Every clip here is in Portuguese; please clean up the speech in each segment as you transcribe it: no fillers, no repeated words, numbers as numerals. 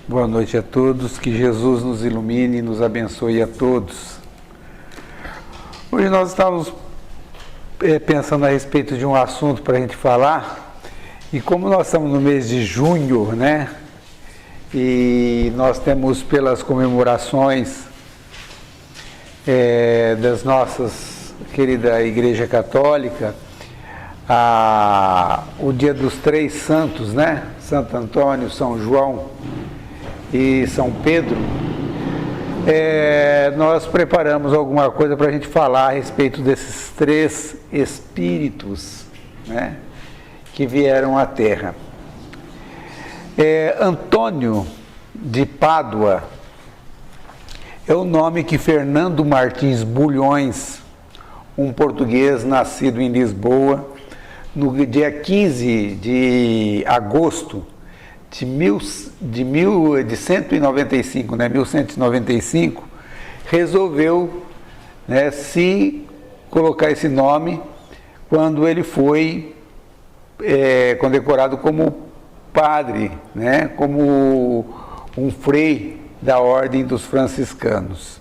Boa noite a todos, que Jesus nos ilumine e nos abençoe a todos. Hoje nós estávamos pensando a respeito de um assunto para a gente falar, e como nós estamos no mês de junho, né, e nós temos pelas comemorações das nossas querida Igreja Católica, o dia dos três santos, né, Santo Antônio, São João e São Pedro, nós preparamos alguma coisa para a gente falar a respeito desses três espíritos, né, que vieram à Terra. Antônio de Pádua é o nome que Fernando Martins Bulhões, um português nascido em Lisboa, no dia 15 de agosto de 1195, né, 1195, resolveu, né, se colocar esse nome quando ele foi condecorado como padre, né, como um frei da ordem dos franciscanos.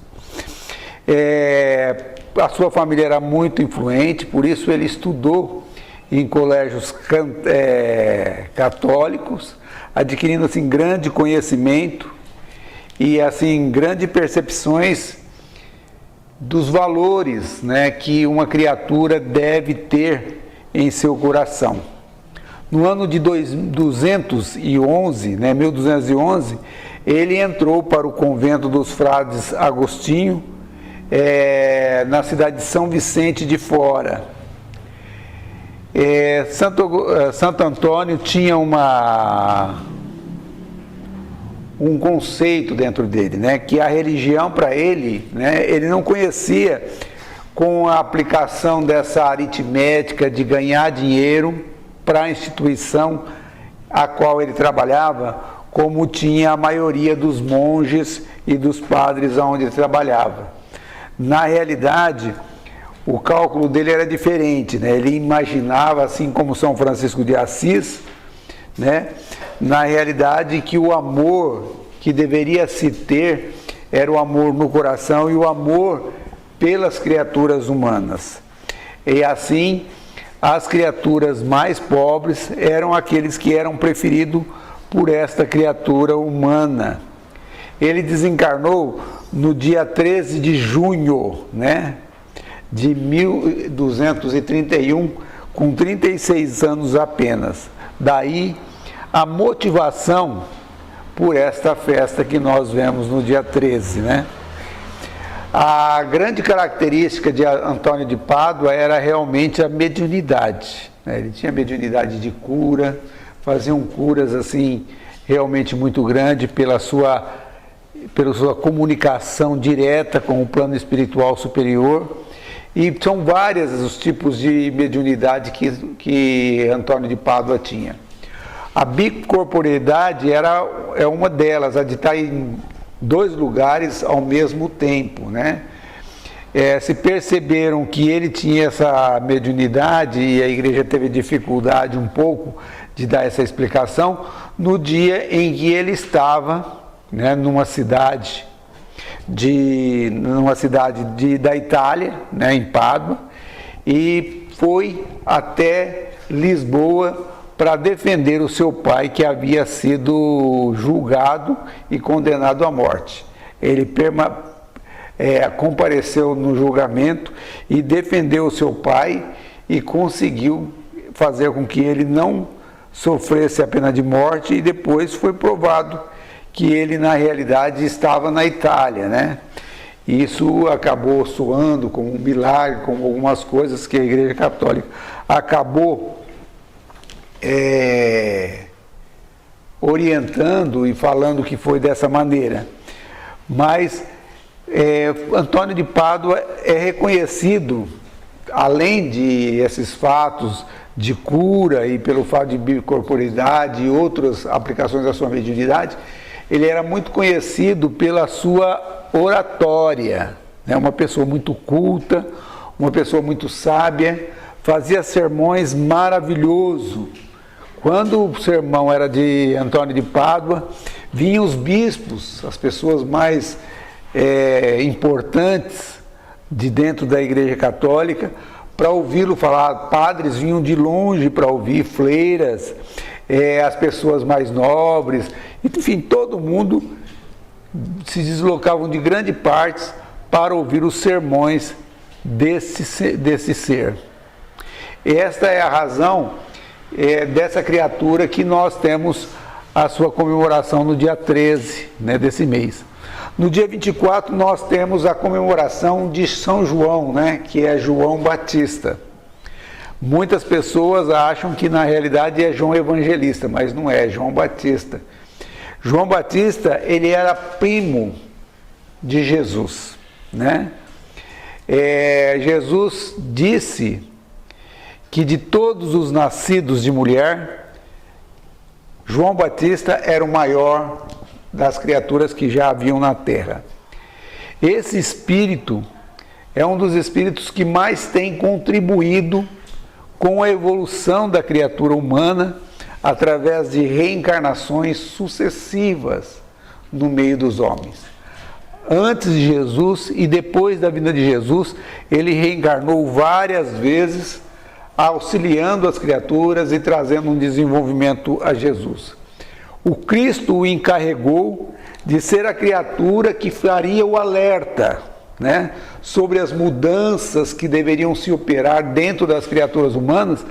A sua família era muito influente, por isso ele estudou em colégios católicos, adquirindo assim grande conhecimento e assim grandes percepções dos valores, né, que uma criatura deve ter em seu coração. No ano de 1211, né, 1211, ele entrou para o convento dos frades Agostinho, na cidade de São Vicente de Fora. Santo Antônio tinha um conceito dentro dele, né, que a religião para ele, né, ele não conhecia com a aplicação dessa aritmética de ganhar dinheiro para a instituição a qual ele trabalhava, como tinha a maioria dos monges e dos padres onde ele trabalhava. Na realidade, o cálculo dele era diferente, né? Ele imaginava, assim como São Francisco de Assis, né, na realidade, que o amor que deveria se ter era o amor no coração e o amor pelas criaturas humanas. E assim, as criaturas mais pobres eram aqueles que eram preferidos por esta criatura humana. Ele desencarnou no dia 13 de junho, né, de 1231, com 36 anos apenas. Daí a motivação por esta festa que nós vemos no dia 13, né? A grande característica de Antônio de Pádua era realmente a mediunidade, né? Ele tinha mediunidade de cura, faziam curas assim realmente muito grande pela sua comunicação direta com o plano espiritual superior. E são vários os tipos de mediunidade que Antônio de Pádua tinha. A bicorporeidade é uma delas, a de estar em dois lugares ao mesmo tempo, né? Se perceberam que ele tinha essa mediunidade, e a igreja teve dificuldade um pouco de dar essa explicação, no dia em que ele estava, né, numa cidade da Itália, né, em Pádua, e foi até Lisboa para defender o seu pai, que havia sido julgado e condenado à morte. Ele compareceu no julgamento e defendeu o seu pai e conseguiu fazer com que ele não sofresse a pena de morte, e depois foi provado que ele na realidade estava na Itália, né? Isso acabou soando como um milagre, como algumas coisas que a Igreja Católica acabou orientando e falando que foi dessa maneira. Mas Antônio de Pádua é reconhecido, além de esses fatos de cura e pelo fato de bicorporeidade e outras aplicações da sua mediunidade, ele era muito conhecido pela sua oratória, né? Uma pessoa muito culta, uma pessoa muito sábia, fazia sermões maravilhosos. Quando o sermão era de Antônio de Pádua, Vinham os bispos, as pessoas mais importantes de dentro da Igreja Católica, para ouvi-lo falar. Padres vinham de longe para ouvir, freiras, as pessoas mais nobres, enfim, todo mundo se deslocavam de grande parte para ouvir os sermões desse ser. Esta é a razão dessa criatura que nós temos a sua comemoração no dia 13, né, desse mês. No dia 24 nós temos a comemoração de São João, né, que é João Batista. Muitas pessoas acham que na realidade é João Evangelista, mas não é, João Batista. João Batista, ele era primo de Jesus, né? Jesus disse que de todos os nascidos de mulher, João Batista era o maior das criaturas que já haviam na terra. Esse espírito é um dos espíritos que mais tem contribuído com a evolução da criatura humana através de reencarnações sucessivas no meio dos homens. Antes de Jesus e depois da vinda de Jesus, ele reencarnou várias vezes, auxiliando as criaturas e trazendo um desenvolvimento a Jesus. O Cristo o encarregou de ser a criatura que faria o alerta, né, sobre as mudanças que deveriam se operar dentro das criaturas humanas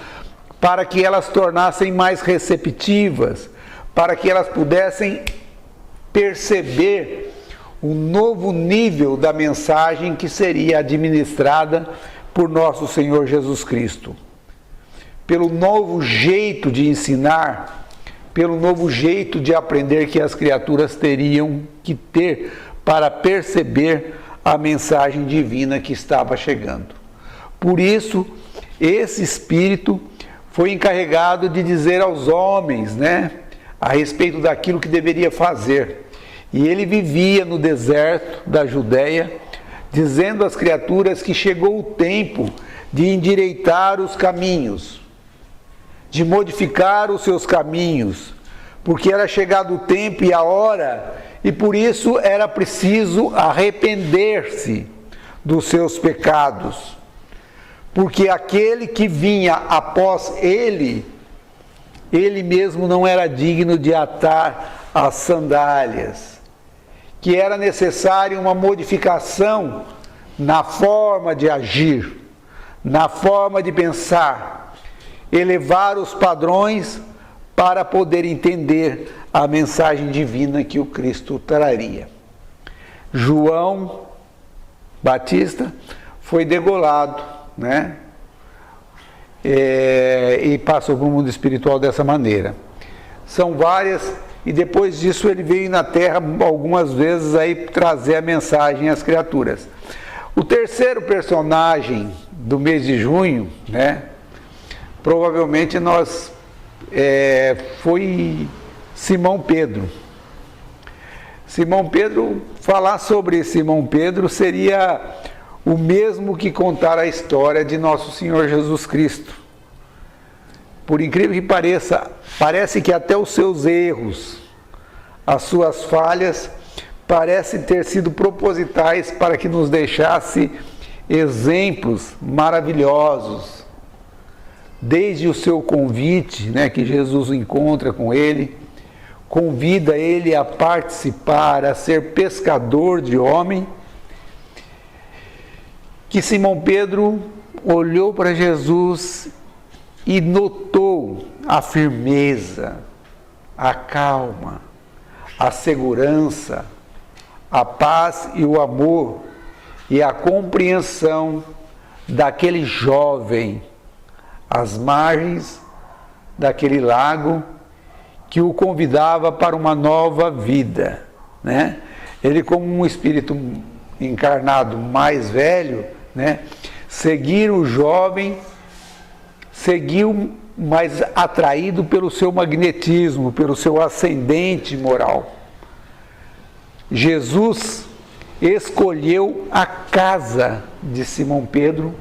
para que elas tornassem mais receptivas, para que elas pudessem perceber um novo nível da mensagem que seria administrada por nosso Senhor Jesus Cristo. Pelo novo jeito de ensinar, pelo novo jeito de aprender que as criaturas teriam que ter para perceber a mensagem divina que estava chegando. Por isso, esse Espírito foi encarregado de dizer aos homens, né, a respeito daquilo que deveria fazer. E ele vivia no deserto da Judéia, dizendo às criaturas que chegou o tempo de endireitar os caminhos, de modificar os seus caminhos, porque era chegado o tempo e a hora, e por isso era preciso arrepender-se dos seus pecados. Porque aquele que vinha após ele, ele mesmo não era digno de atar as sandálias, que era necessária uma modificação na forma de agir, na forma de pensar, elevar os padrões para poder entender a mensagem divina que o Cristo traria. João Batista foi degolado, né? E passou para o mundo espiritual dessa maneira. São várias, e depois disso ele veio na Terra algumas vezes aí trazer a mensagem às criaturas. O terceiro personagem do mês de junho, né? Provavelmente foi Simão Pedro. Simão Pedro, falar sobre Simão Pedro seria o mesmo que contar a história de nosso Senhor Jesus Cristo. Por incrível que pareça, parece que até os seus erros, as suas falhas, parecem ter sido propositais para que nos deixasse exemplos maravilhosos. Desde o seu convite, né, que Jesus encontra com ele, convida ele a participar, a ser pescador de homem, que Simão Pedro olhou para Jesus e notou a firmeza, a calma, a segurança, a paz e o amor e a compreensão daquele jovem às margens daquele lago que o convidava para uma nova vida, né? Ele, como um espírito encarnado mais velho, né, seguir o jovem, seguiu, mas atraído pelo seu magnetismo, pelo seu ascendente moral. Jesus escolheu a casa de Simão Pedro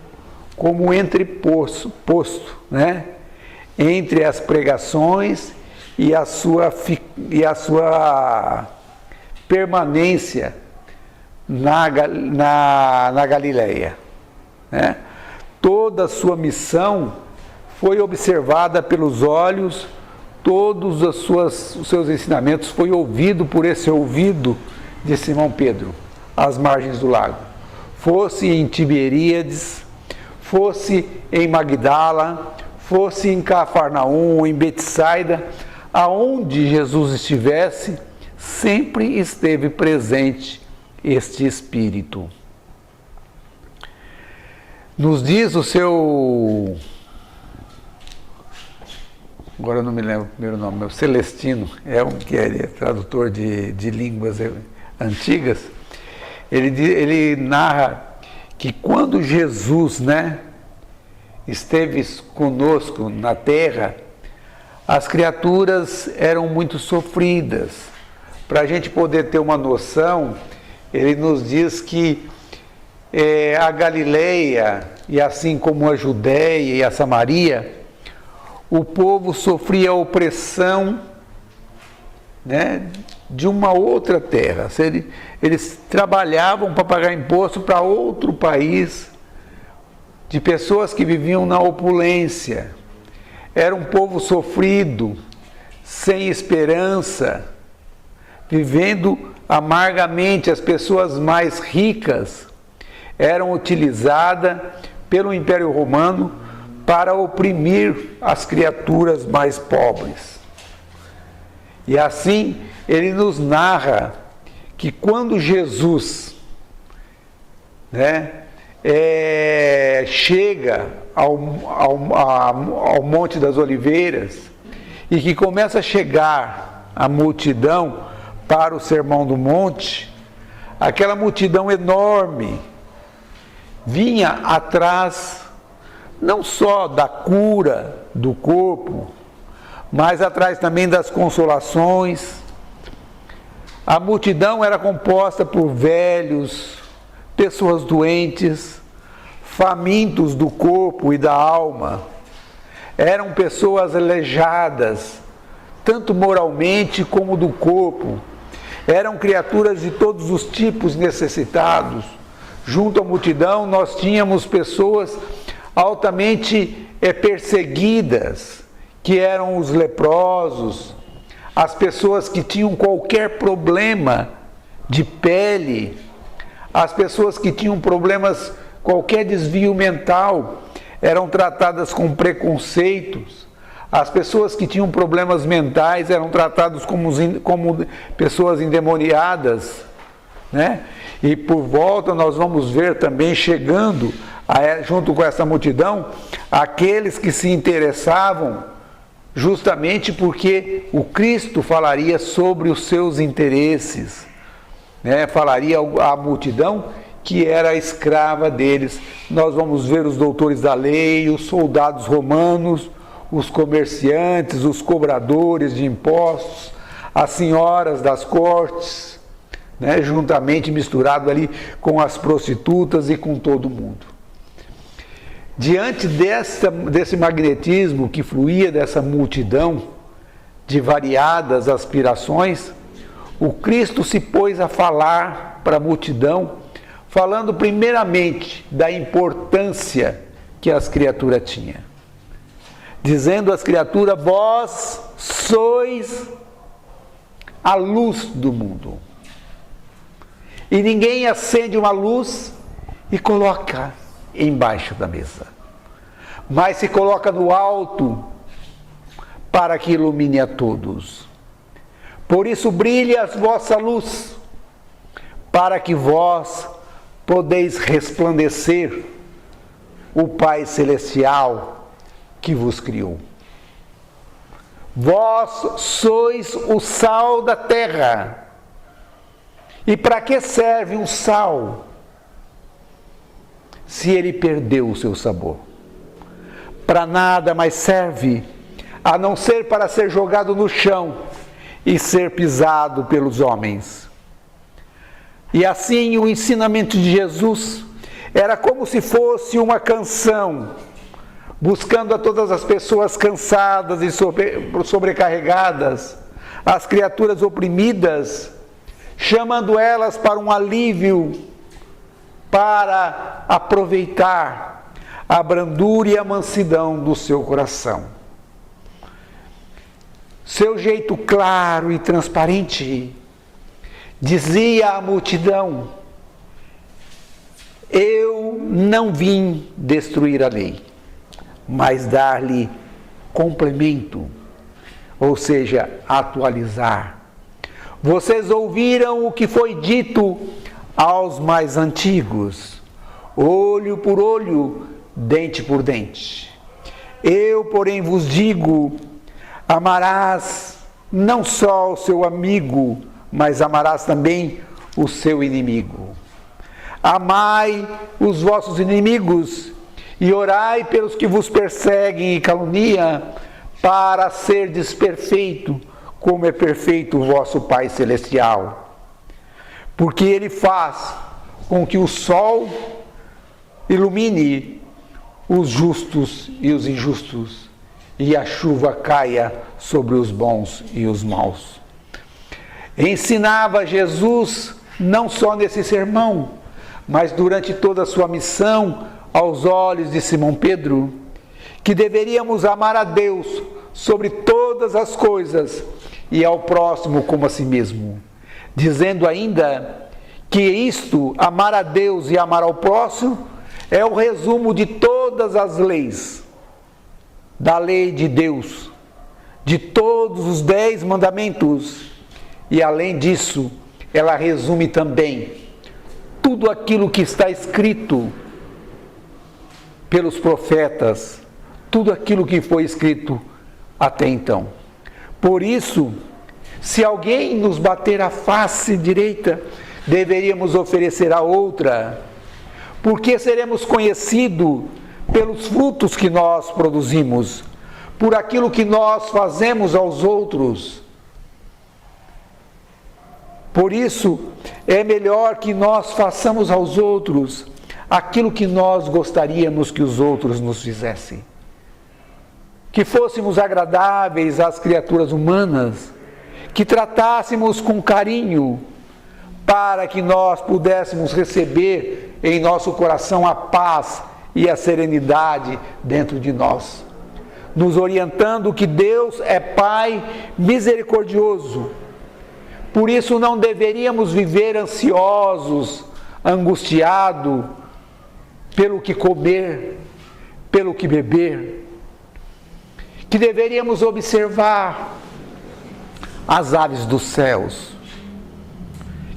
como entreposto, né, entre as pregações e a sua permanência na Galileia, né? Toda a sua missão foi observada pelos olhos, todos os seus ensinamentos foi ouvido por esse ouvido de Simão Pedro, às margens do lago. Fosse em Tiberíades, fosse em Magdala, fosse em Cafarnaum, em Betsaida, aonde Jesus estivesse, sempre esteve presente este Espírito. Nos diz o seu, agora eu não me lembro o primeiro nome, meu Celestino, que é tradutor de línguas antigas, ele narra que quando Jesus, né, esteve conosco na terra, as criaturas eram muito sofridas. Para a gente poder ter uma noção, ele nos diz que a Galileia, e assim como a Judéia e a Samaria, o povo sofria opressão, né, de uma outra terra. Eles trabalhavam para pagar imposto para outro país, de pessoas que viviam na opulência. Era um povo sofrido, sem esperança, vivendo amargamente. As pessoas mais ricas eram utilizadas pelo Império Romano para oprimir as criaturas mais pobres. E assim ele nos narra que quando Jesus, né, chega ao Monte das Oliveiras e que começa a chegar a multidão para o Sermão do Monte, aquela multidão enorme vinha atrás não só da cura do corpo, mas atrás também das consolações. A multidão era composta por velhos, pessoas doentes, famintos do corpo e da alma. Eram pessoas aleijadas, tanto moralmente como do corpo. Eram criaturas de todos os tipos necessitados. Junto à multidão nós tínhamos pessoas altamente perseguidas, que eram os leprosos, as pessoas que tinham qualquer problema de pele, as pessoas que tinham problemas, qualquer desvio mental, eram tratadas com preconceitos. As pessoas que tinham problemas mentais eram tratadas como pessoas endemoniadas, né? E por volta nós vamos ver também chegando, junto com essa multidão, aqueles que se interessavam justamente porque o Cristo falaria sobre os seus interesses, né? Falaria à multidão que era escrava deles. Nós vamos ver os doutores da lei, os soldados romanos, os comerciantes, os cobradores de impostos, as senhoras das cortes, né? Juntamente misturado ali com as prostitutas e com todo mundo. Diante desse magnetismo que fluía dessa multidão de variadas aspirações, o Cristo se pôs a falar para a multidão, falando primeiramente da importância que as criaturas tinham. Dizendo às criaturas: vós sois a luz do mundo. E ninguém acende uma luz e coloca embaixo da mesa, mas se coloca no alto para que ilumine a todos. Por isso brilhe a vossa luz, para que vós podeis resplandecer o Pai Celestial que vos criou. Vós sois o sal da terra. E para que serve um sal se ele perdeu o seu sabor? Para nada mais serve, a não ser para ser jogado no chão e ser pisado pelos homens. E assim o ensinamento de Jesus era como se fosse uma canção, buscando a todas as pessoas cansadas e sobrecarregadas, as criaturas oprimidas, chamando elas para um alívio, para aproveitar a brandura e a mansidão do seu coração. Seu jeito claro e transparente dizia à multidão: eu não vim destruir a lei, mas dar-lhe complemento, ou seja, atualizar. Vocês ouviram o que foi dito aos mais antigos: olho por olho, dente por dente. Eu, porém, vos digo: amarás não só o seu amigo, mas amarás também o seu inimigo. Amai os vossos inimigos e orai pelos que vos perseguem e caluniam, para serdes perfeito, como é perfeito o vosso Pai Celestial. Porque Ele faz com que o sol ilumine os justos e os injustos, e a chuva caia sobre os bons e os maus. Ensinava Jesus, não só nesse sermão, mas durante toda a sua missão, aos olhos de Simão Pedro, que deveríamos amar a Deus sobre todas as coisas e ao próximo como a si mesmo, dizendo ainda que isto, amar a Deus e amar ao próximo, é o resumo de todas as leis, da lei de Deus, de todos os 10 mandamentos, e além disso, ela resume também tudo aquilo que está escrito pelos profetas, tudo aquilo que foi escrito até então. Por isso, se alguém nos bater a face direita, deveríamos oferecer a outra, porque seremos conhecidos pelos frutos que nós produzimos, por aquilo que nós fazemos aos outros. Por isso, é melhor que nós façamos aos outros aquilo que nós gostaríamos que os outros nos fizessem. Que fôssemos agradáveis às criaturas humanas, que tratássemos com carinho, para que nós pudéssemos receber em nosso coração a paz e a serenidade dentro de nós, nos orientando que Deus é Pai misericordioso. Por isso não deveríamos viver ansiosos, angustiados pelo que comer, pelo que beber, que deveríamos observar as aves dos céus,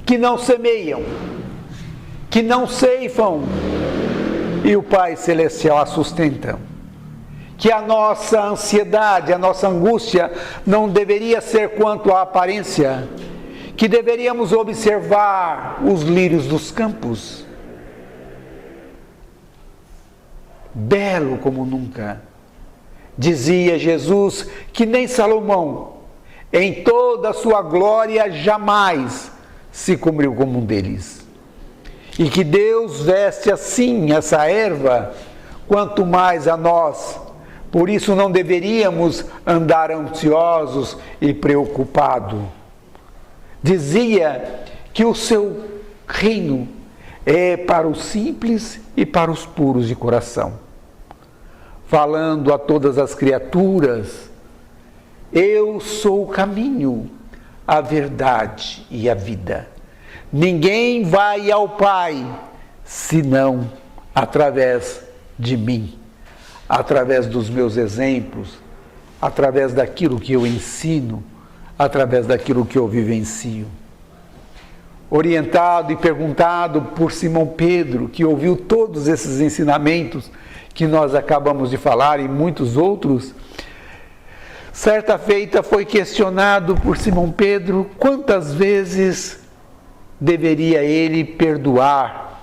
que não semeiam, que não ceifam, e o Pai Celestial a sustentam. Que a nossa ansiedade, a nossa angústia não deveria ser quanto à aparência, que deveríamos observar os lírios dos campos, belo como nunca. Dizia Jesus que nem Salomão, em toda a sua glória, jamais se cobriu como um deles. E que Deus veste assim essa erva, quanto mais a nós. Por isso não deveríamos andar ansiosos e preocupados. Dizia que o seu reino é para os simples e para os puros de coração. Falando a todas as criaturas: eu sou o caminho, a verdade e a vida. Ninguém vai ao Pai senão através de mim, através dos meus exemplos, através daquilo que eu ensino, através daquilo que eu vivencio. Orientado e perguntado por Simão Pedro, que ouviu todos esses ensinamentos que nós acabamos de falar e muitos outros, certa feita foi questionado por Simão Pedro quantas vezes deveria ele perdoar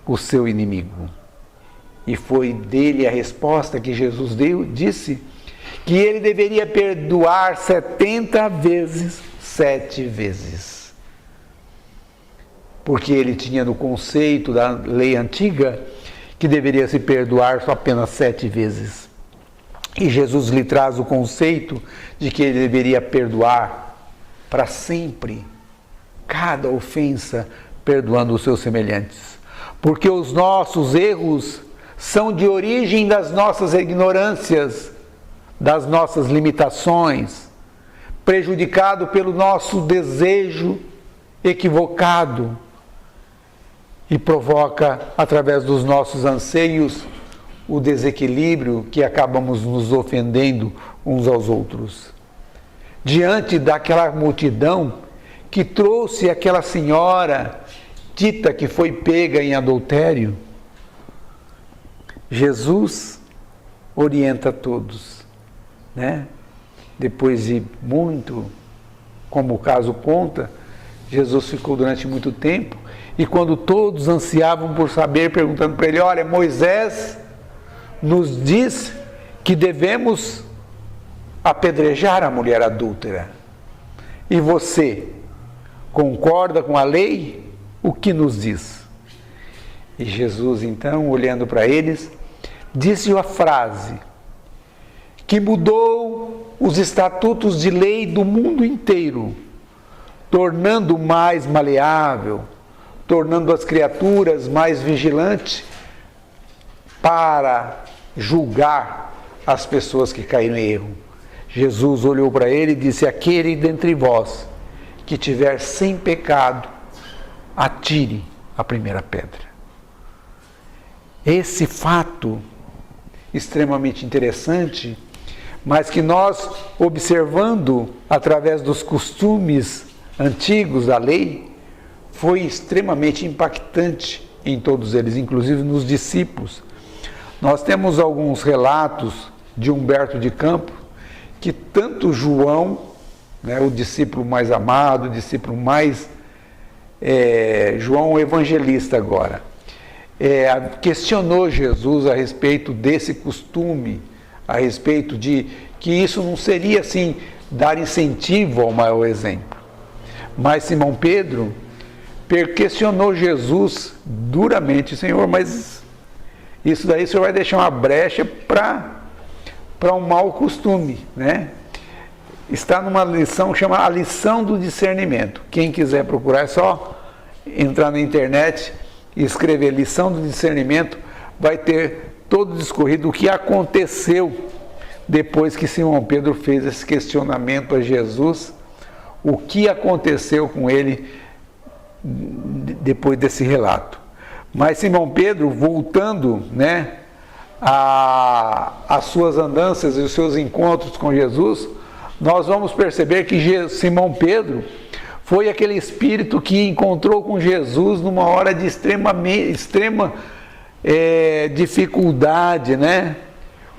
o seu inimigo. E foi dele a resposta que Jesus deu, disse que ele deveria perdoar 70 vezes, 7 vezes. Porque ele tinha no conceito da lei antiga que deveria se perdoar só apenas 7 vezes. E Jesus lhe traz o conceito de que ele deveria perdoar para sempre cada ofensa, perdoando os seus semelhantes. Porque os nossos erros são de origem das nossas ignorâncias, das nossas limitações, prejudicado pelo nosso desejo equivocado e provoca, através dos nossos anseios, o desequilíbrio que acabamos nos ofendendo uns aos outros. Diante daquela multidão que trouxe aquela senhora dita que foi pega em adultério, Jesus orienta todos, né? Depois de muito, como o caso conta, Jesus ficou durante muito tempo, e quando todos ansiavam por saber, perguntando para ele: olha, Moisés nos diz que devemos apedrejar a mulher adúltera, e você concorda com a lei? O que nos diz? E Jesus, então, olhando para eles, disse a frase que mudou os estatutos de lei do mundo inteiro, tornando mais maleável, tornando as criaturas mais vigilantes para julgar as pessoas que caíram em erro. Jesus olhou para ele e disse: aquele dentre vós que tiver sem pecado, atire a primeira pedra. Esse fato extremamente interessante, mas que nós, observando através dos costumes antigos da lei, foi extremamente impactante em todos eles, inclusive nos discípulos. Nós temos alguns relatos de Humberto de Campos, que tanto João, né, o discípulo mais amado, o discípulo mais... João o evangelista agora, questionou Jesus a respeito desse costume, a respeito de que isso não seria assim, dar incentivo ao mau exemplo. Mas Simão Pedro questionou Jesus duramente: Senhor, mas isso daí o Senhor vai deixar uma brecha para um mau costume, né? Está numa lição que chama a lição do discernimento. Quem quiser procurar é só entrar na internet e escrever lição do discernimento, vai ter todo discorrido o que aconteceu depois que Simão Pedro fez esse questionamento a Jesus, o que aconteceu com ele depois desse relato. Mas Simão Pedro, voltando, né, às suas andanças e os seus encontros com Jesus, nós vamos perceber que Simão Pedro foi aquele espírito que encontrou com Jesus numa hora de extrema dificuldade, né?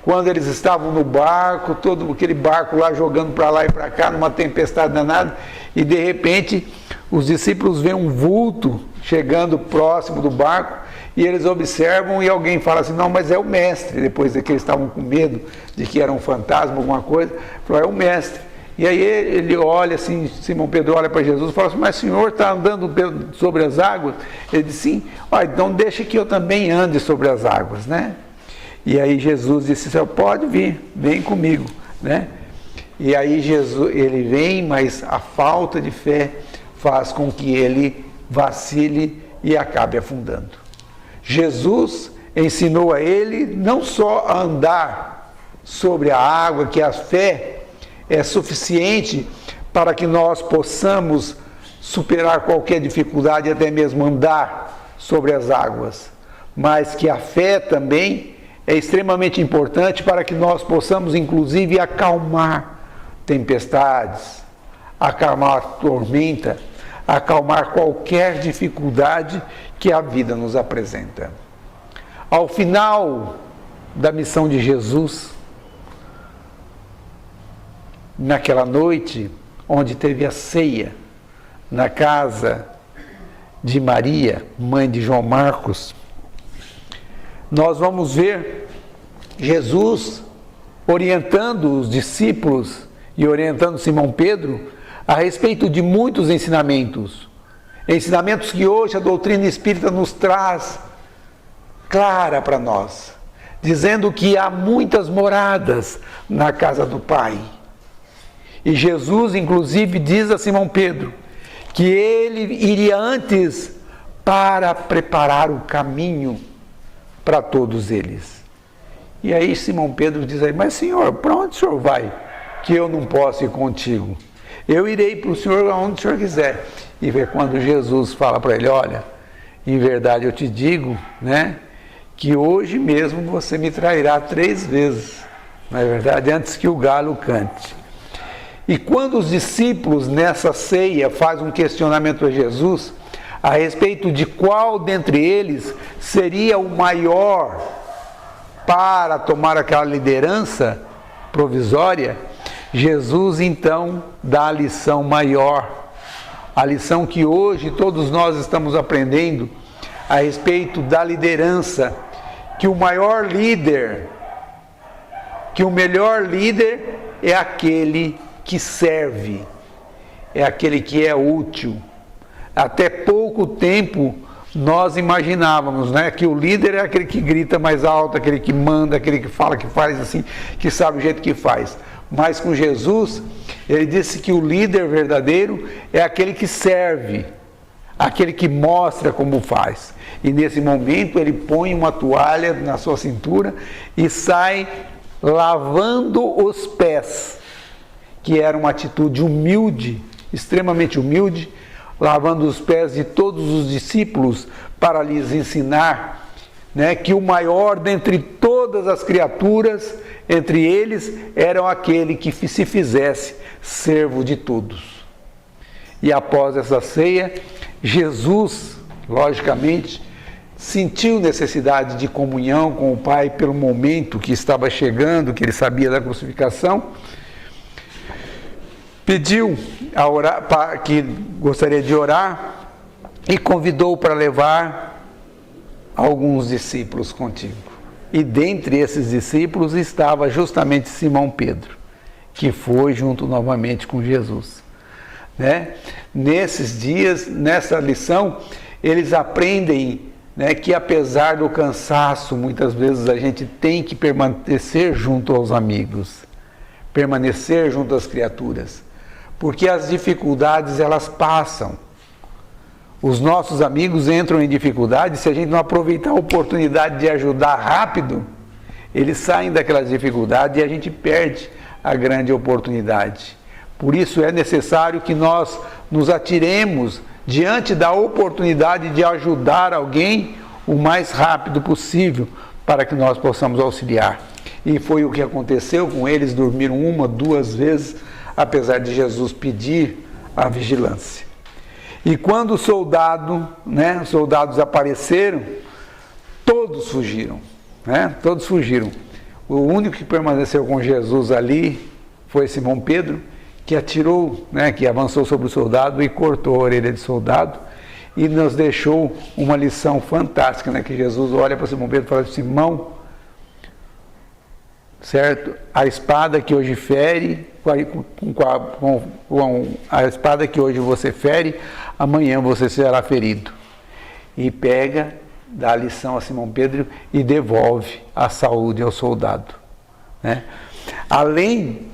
Quando eles estavam no barco, todo aquele barco lá jogando para lá e para cá, numa tempestade danada, e de repente os discípulos veem um vulto chegando próximo do barco, e eles observam e alguém fala assim: não, mas é o mestre. Depois de que eles estavam com medo de que era um fantasma, alguma coisa, falou: é o mestre. E aí ele olha assim, Simão Pedro olha para Jesus e fala assim: mas o senhor está andando sobre as águas? Ele diz: sim. Então deixa que eu também ande sobre as águas, né? E aí Jesus disse: senhor, pode vir, vem comigo, né? E aí ele vem, mas a falta de fé faz com que ele vacile e acabe afundando. Jesus ensinou a ele não só a andar sobre a água, que a fé é suficiente para que nós possamos superar qualquer dificuldade, até mesmo andar sobre as águas, mas que a fé também é extremamente importante para que nós possamos, inclusive, acalmar tempestades, acalmar tormenta, acalmar qualquer dificuldade que a vida nos apresenta. Ao final da missão de Jesus, naquela noite onde teve a ceia, na casa de Maria, mãe de João Marcos, nós vamos ver Jesus orientando os discípulos e orientando Simão Pedro a respeito de muitos ensinamentos que hoje a doutrina espírita nos traz clara para nós, dizendo que há muitas moradas na casa do Pai. E Jesus, inclusive, diz a Simão Pedro que ele iria antes para preparar o caminho para todos eles. E aí Simão Pedro diz aí, mas Senhor, para onde o Senhor vai? Que eu não posso ir contigo. Eu irei para o Senhor aonde o Senhor quiser. E vê quando Jesus fala para ele, olha, em verdade eu te digo, né, que hoje mesmo você me trairá 3 vezes. Não é verdade? Antes que o galo cante. E quando os discípulos nessa ceia fazem um questionamento a Jesus a respeito de qual dentre eles seria o maior para tomar aquela liderança provisória, Jesus então dá a lição maior, a lição que hoje todos nós estamos aprendendo a respeito da liderança, que o maior líder, que o melhor líder é aquele que serve, é aquele que é útil. Até pouco tempo nós imaginávamos, né, que o líder é aquele que grita mais alto, aquele que manda, aquele que fala, que faz assim, que sabe o jeito que faz. Mas com Jesus, ele disse que o líder verdadeiro é aquele que serve, aquele que mostra como faz. E nesse momento ele põe uma toalha na sua cintura e sai lavando os pés, que era uma atitude humilde, extremamente humilde, lavando os pés de todos os discípulos para lhes ensinar, né, que o maior dentre todas as criaturas, entre eles, era aquele que se fizesse servo de todos. E após essa ceia, Jesus, logicamente, sentiu necessidade de comunhão com o Pai pelo momento que estava chegando, que ele sabia da crucificação, pediu a orar, que gostaria de orar e convidou para levar alguns discípulos contigo. E dentre esses discípulos estava justamente Simão Pedro, que foi junto novamente com Jesus, né? Nesses dias, nessa lição, eles aprendem, né, que apesar do cansaço, muitas vezes a gente tem que permanecer junto aos amigos, permanecer junto às criaturas, porque as dificuldades elas passam. Os nossos amigos entram em dificuldade, se a gente não aproveitar a oportunidade de ajudar rápido, eles saem daquelas dificuldades e a gente perde a grande oportunidade. Por isso é necessário que nós nos atiremos diante da oportunidade de ajudar alguém o mais rápido possível para que nós possamos auxiliar. E foi o que aconteceu com eles, dormiram 1, 2 vezes, apesar de Jesus pedir a vigilância. E quando os soldados apareceram, todos fugiram, né? Todos fugiram. O único que permaneceu com Jesus ali foi Simão Pedro, que atirou, né, que avançou sobre o soldado e cortou a orelha do soldado, e nos deixou uma lição fantástica, né, que Jesus olha para Simão Pedro e fala: Simão, certo? A espada que hoje fere, com a espada que hoje você fere, amanhã você será ferido. E pega, dá a lição a Simão Pedro e devolve a saúde ao soldado, né? Além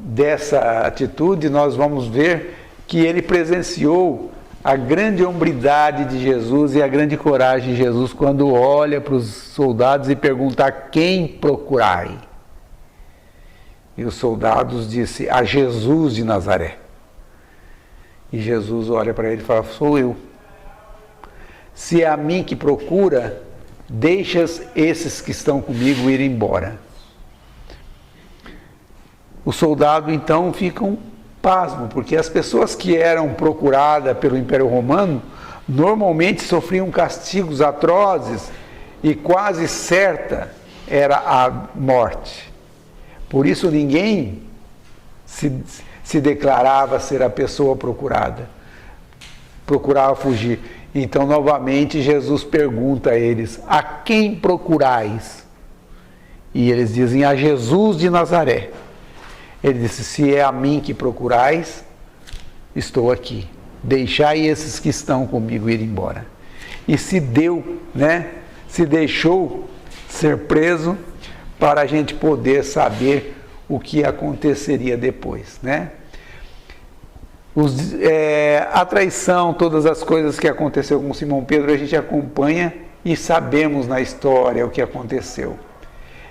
dessa atitude, nós vamos ver que ele presenciou a grande hombridade de Jesus e a grande coragem de Jesus quando olha para os soldados e pergunta: quem procurai? E os soldados disse: a Jesus de Nazaré. E Jesus olha para ele e fala: sou eu. Se é a mim que procura, deixas esses que estão comigo ir embora. O soldado então fica pasmo, porque as pessoas que eram procuradas pelo Império Romano normalmente sofriam castigos atrozes e quase certa era a morte. Por isso ninguém se declarava ser a pessoa procurada, procurava fugir. Então novamente Jesus pergunta a eles: a quem procurais? E eles dizem: a Jesus de Nazaré. Ele disse: se é a mim que procurais, estou aqui. Deixai esses que estão comigo ir embora. E se deu, né? se deixou ser preso para a gente poder saber o que aconteceria depois, né? A traição, todas as coisas que aconteceu com Simão Pedro, a gente acompanha e sabemos na história o que aconteceu.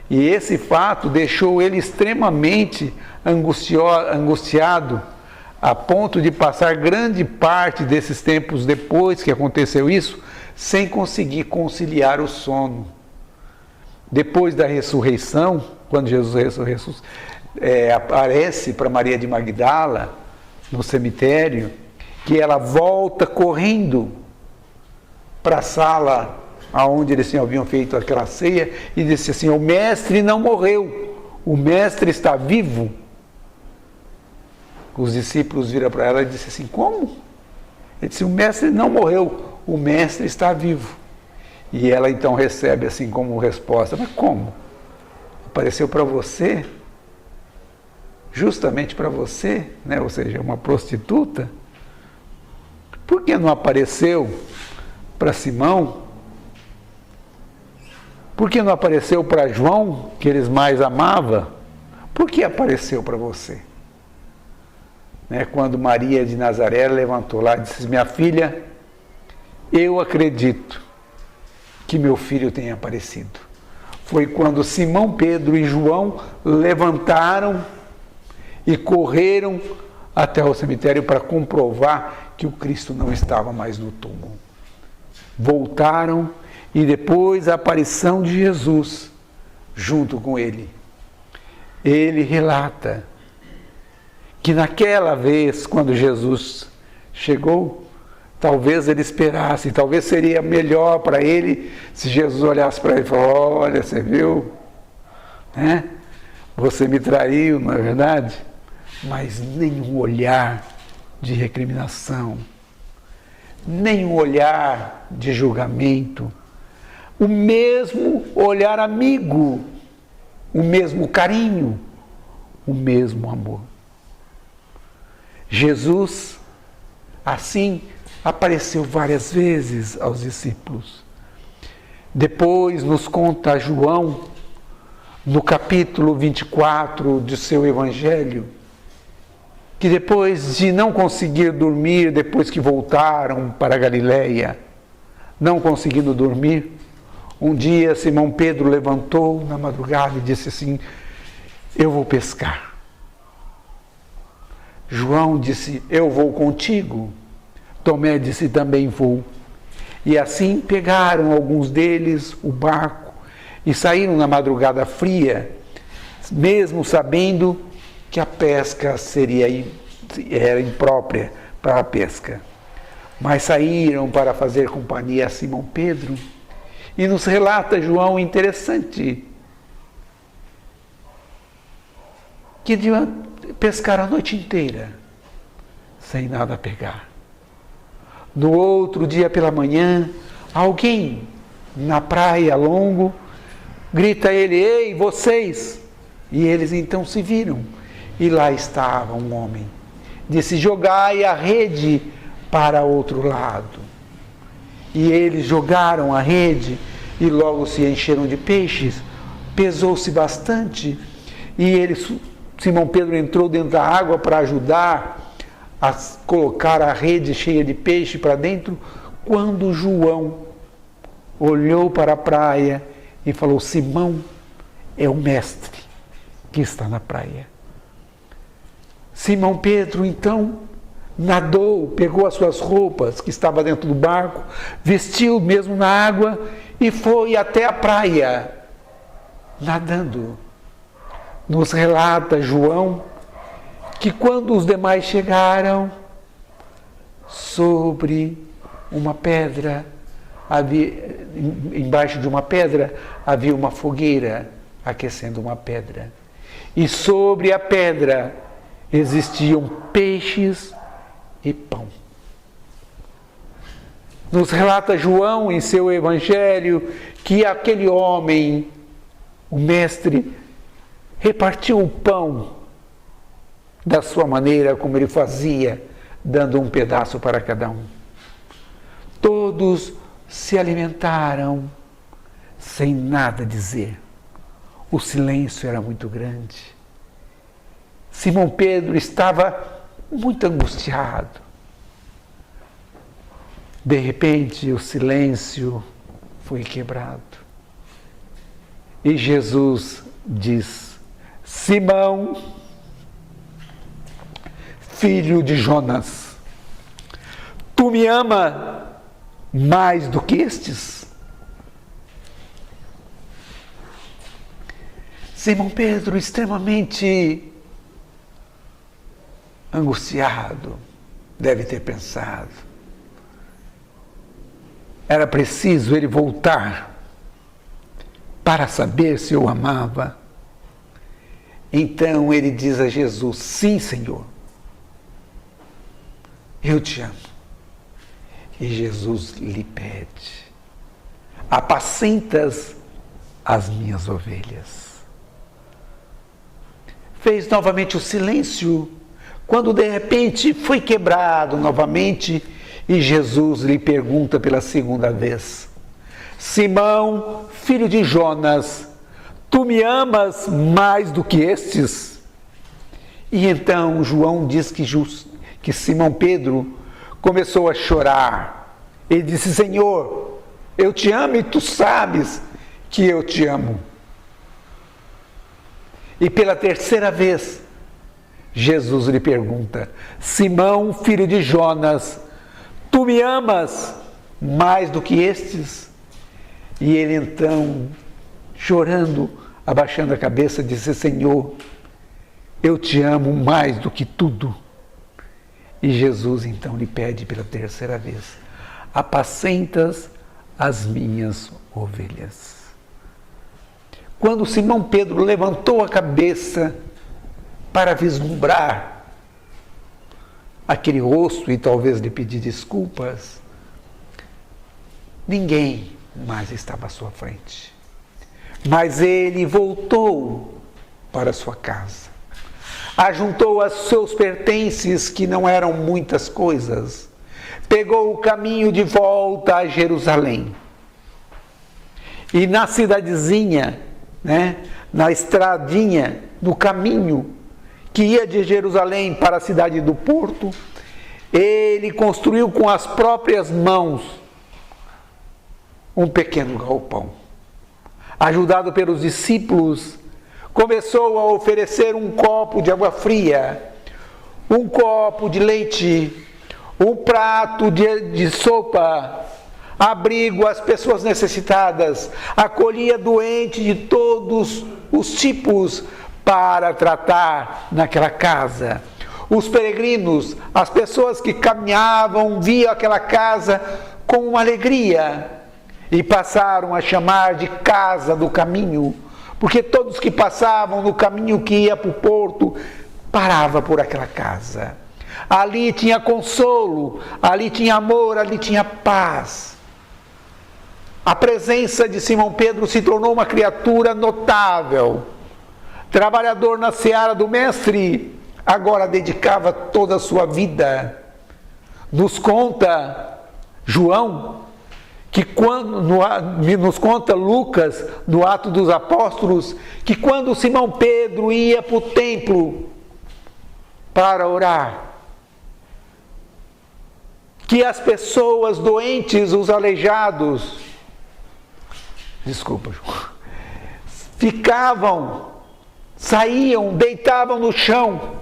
E esse fato deixou ele extremamente angustiado, a ponto de passar grande parte desses tempos depois que aconteceu isso, sem conseguir conciliar o sono. Depois da ressurreição, quando Jesus aparece para Maria de Magdala, no cemitério, que ela volta correndo para a sala onde eles haviam feito aquela ceia e disse assim: o mestre não morreu, o mestre está vivo. Os discípulos viram para ela e disseram assim: como? Ele disse: o mestre não morreu, o mestre está vivo. E ela então recebe assim como resposta: mas como? Apareceu para você? Justamente para você, né? Ou seja, uma prostituta? Por que não apareceu para Simão? Por que não apareceu para João, que eles mais amavam? Por que apareceu para você? Né? Quando Maria de Nazaré levantou lá e disse: minha filha, eu acredito que meu filho tenha aparecido. Foi quando Simão Pedro e João levantaram e correram até o cemitério para comprovar que o Cristo não estava mais no túmulo. Voltaram e depois a aparição de Jesus junto com ele. Ele relata que naquela vez, quando Jesus chegou, talvez ele esperasse, talvez seria melhor para ele se Jesus olhasse para ele e falasse: olha, você viu, né? Você me traiu, não é verdade? Mas nenhum olhar de recriminação, nenhum olhar de julgamento, o mesmo olhar amigo, o mesmo carinho, o mesmo amor. Jesus, assim, apareceu várias vezes aos discípulos. Depois nos conta João, no capítulo 24 de seu Evangelho, que depois de não conseguir dormir, depois que voltaram para a Galileia, não conseguindo dormir, um dia Simão Pedro levantou na madrugada e disse assim: eu vou pescar. João disse: eu vou contigo. Tomé disse: também vou. E assim pegaram alguns deles o barco e saíram na madrugada fria, mesmo sabendo que a pesca era imprópria para a pesca. Mas saíram para fazer companhia a Simão Pedro. E nos relata João interessante, que pescaram a noite inteira, sem nada pegar. No outro dia pela manhã, alguém na praia longo grita a ele: ei, vocês! E eles então se viram. E lá estava um homem. Disse: jogai a rede para outro lado. E eles jogaram a rede e logo se encheram de peixes. Pesou-se bastante. E Simão Pedro entrou dentro da água para ajudar a colocar a rede cheia de peixe para dentro, quando João olhou para a praia e falou: Simão, é o mestre que está na praia. Simão Pedro então nadou, pegou as suas roupas que estavam dentro do barco, vestiu mesmo na água e foi até a praia, nadando. Nos relata João que quando os demais chegaram, sobre uma pedra, embaixo de uma pedra, havia uma fogueira aquecendo uma pedra. E sobre a pedra existiam peixes e pão. Nos relata João em seu Evangelho que aquele homem, o mestre, repartiu o pão da sua maneira, como ele fazia, dando um pedaço para cada um. Todos se alimentaram sem nada dizer. O silêncio era muito grande. Simão Pedro estava muito angustiado. De repente, o silêncio foi quebrado. E Jesus diz: Simão, filho de Jonas, tu me ama mais do que estes? Simão Pedro, extremamente angustiado, deve ter pensado: era preciso ele voltar para saber se eu amava. Então ele diz a Jesus: sim, Senhor, eu te amo. E Jesus lhe pede: apacentas as minhas ovelhas. Fez novamente o silêncio, quando de repente foi quebrado novamente, e Jesus lhe pergunta pela segunda vez: Simão, filho de Jonas, tu me amas mais do que estes? E então João diz que Simão Pedro começou a chorar. Ele disse: Senhor, eu te amo e tu sabes que eu te amo. E pela terceira vez, Jesus lhe pergunta: Simão, filho de Jonas, tu me amas mais do que estes? E ele então, chorando, abaixando a cabeça, disse: Senhor, eu te amo mais do que tudo. E Jesus então lhe pede pela terceira vez: apacentas as minhas ovelhas. Quando Simão Pedro levantou a cabeça para vislumbrar aquele rosto e talvez lhe pedir desculpas, ninguém mais estava à sua frente. Mas ele voltou para sua casa, ajuntou os seus pertences, que não eram muitas coisas, pegou o caminho de volta a Jerusalém. E na cidadezinha, na estradinha, no caminho que ia de Jerusalém para a cidade do Porto, ele construiu com as próprias mãos um pequeno galpão. Ajudado pelos discípulos, começou a oferecer um copo de água fria, um copo de leite, um prato de sopa, abrigo às pessoas necessitadas, acolhia doentes de todos os tipos para tratar naquela casa. Os peregrinos, as pessoas que caminhavam, viam aquela casa com uma alegria e passaram a chamar de casa do caminho, porque todos que passavam no caminho que ia para o porto paravam por aquela casa. Ali tinha consolo, ali tinha amor, ali tinha paz. A presença de Simão Pedro se tornou uma criatura notável. Trabalhador na seara do Mestre, agora dedicava toda a sua vida. Nos conta João, nos conta Lucas, no Atos dos Apóstolos, que quando Simão Pedro ia para o templo para orar, que as pessoas doentes, os aleijados, saíam, deitavam no chão,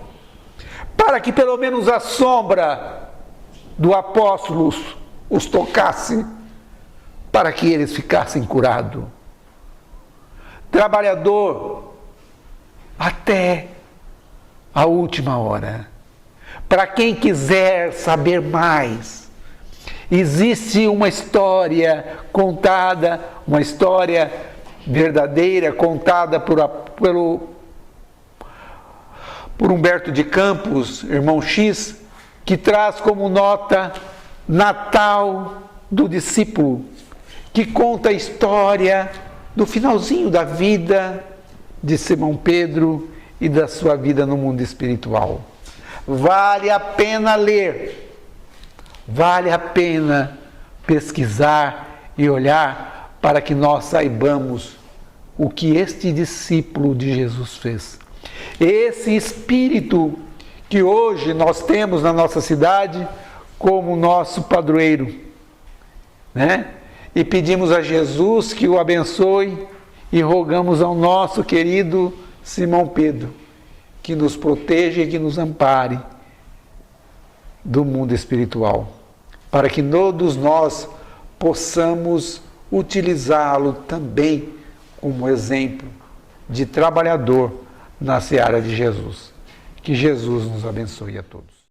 para que pelo menos a sombra do apóstolo os tocasse, para que eles ficassem curados. Trabalhador até a última hora. Para quem quiser saber mais, existe uma história contada, uma história verdadeira, contada por Humberto de Campos, irmão X, que traz como nota Natal do discípulo, que conta a história do finalzinho da vida de Simão Pedro e da sua vida no mundo espiritual. Vale a pena ler, vale a pena pesquisar e olhar para que nós saibamos o que este discípulo de Jesus fez. Esse espírito que hoje nós temos na nossa cidade como nosso padroeiro, né? E pedimos a Jesus que o abençoe e rogamos ao nosso querido Simão Pedro que nos proteja e que nos ampare do mundo espiritual, para que todos nós possamos utilizá-lo também como exemplo de trabalhador na seara de Jesus. Que Jesus nos abençoe a todos.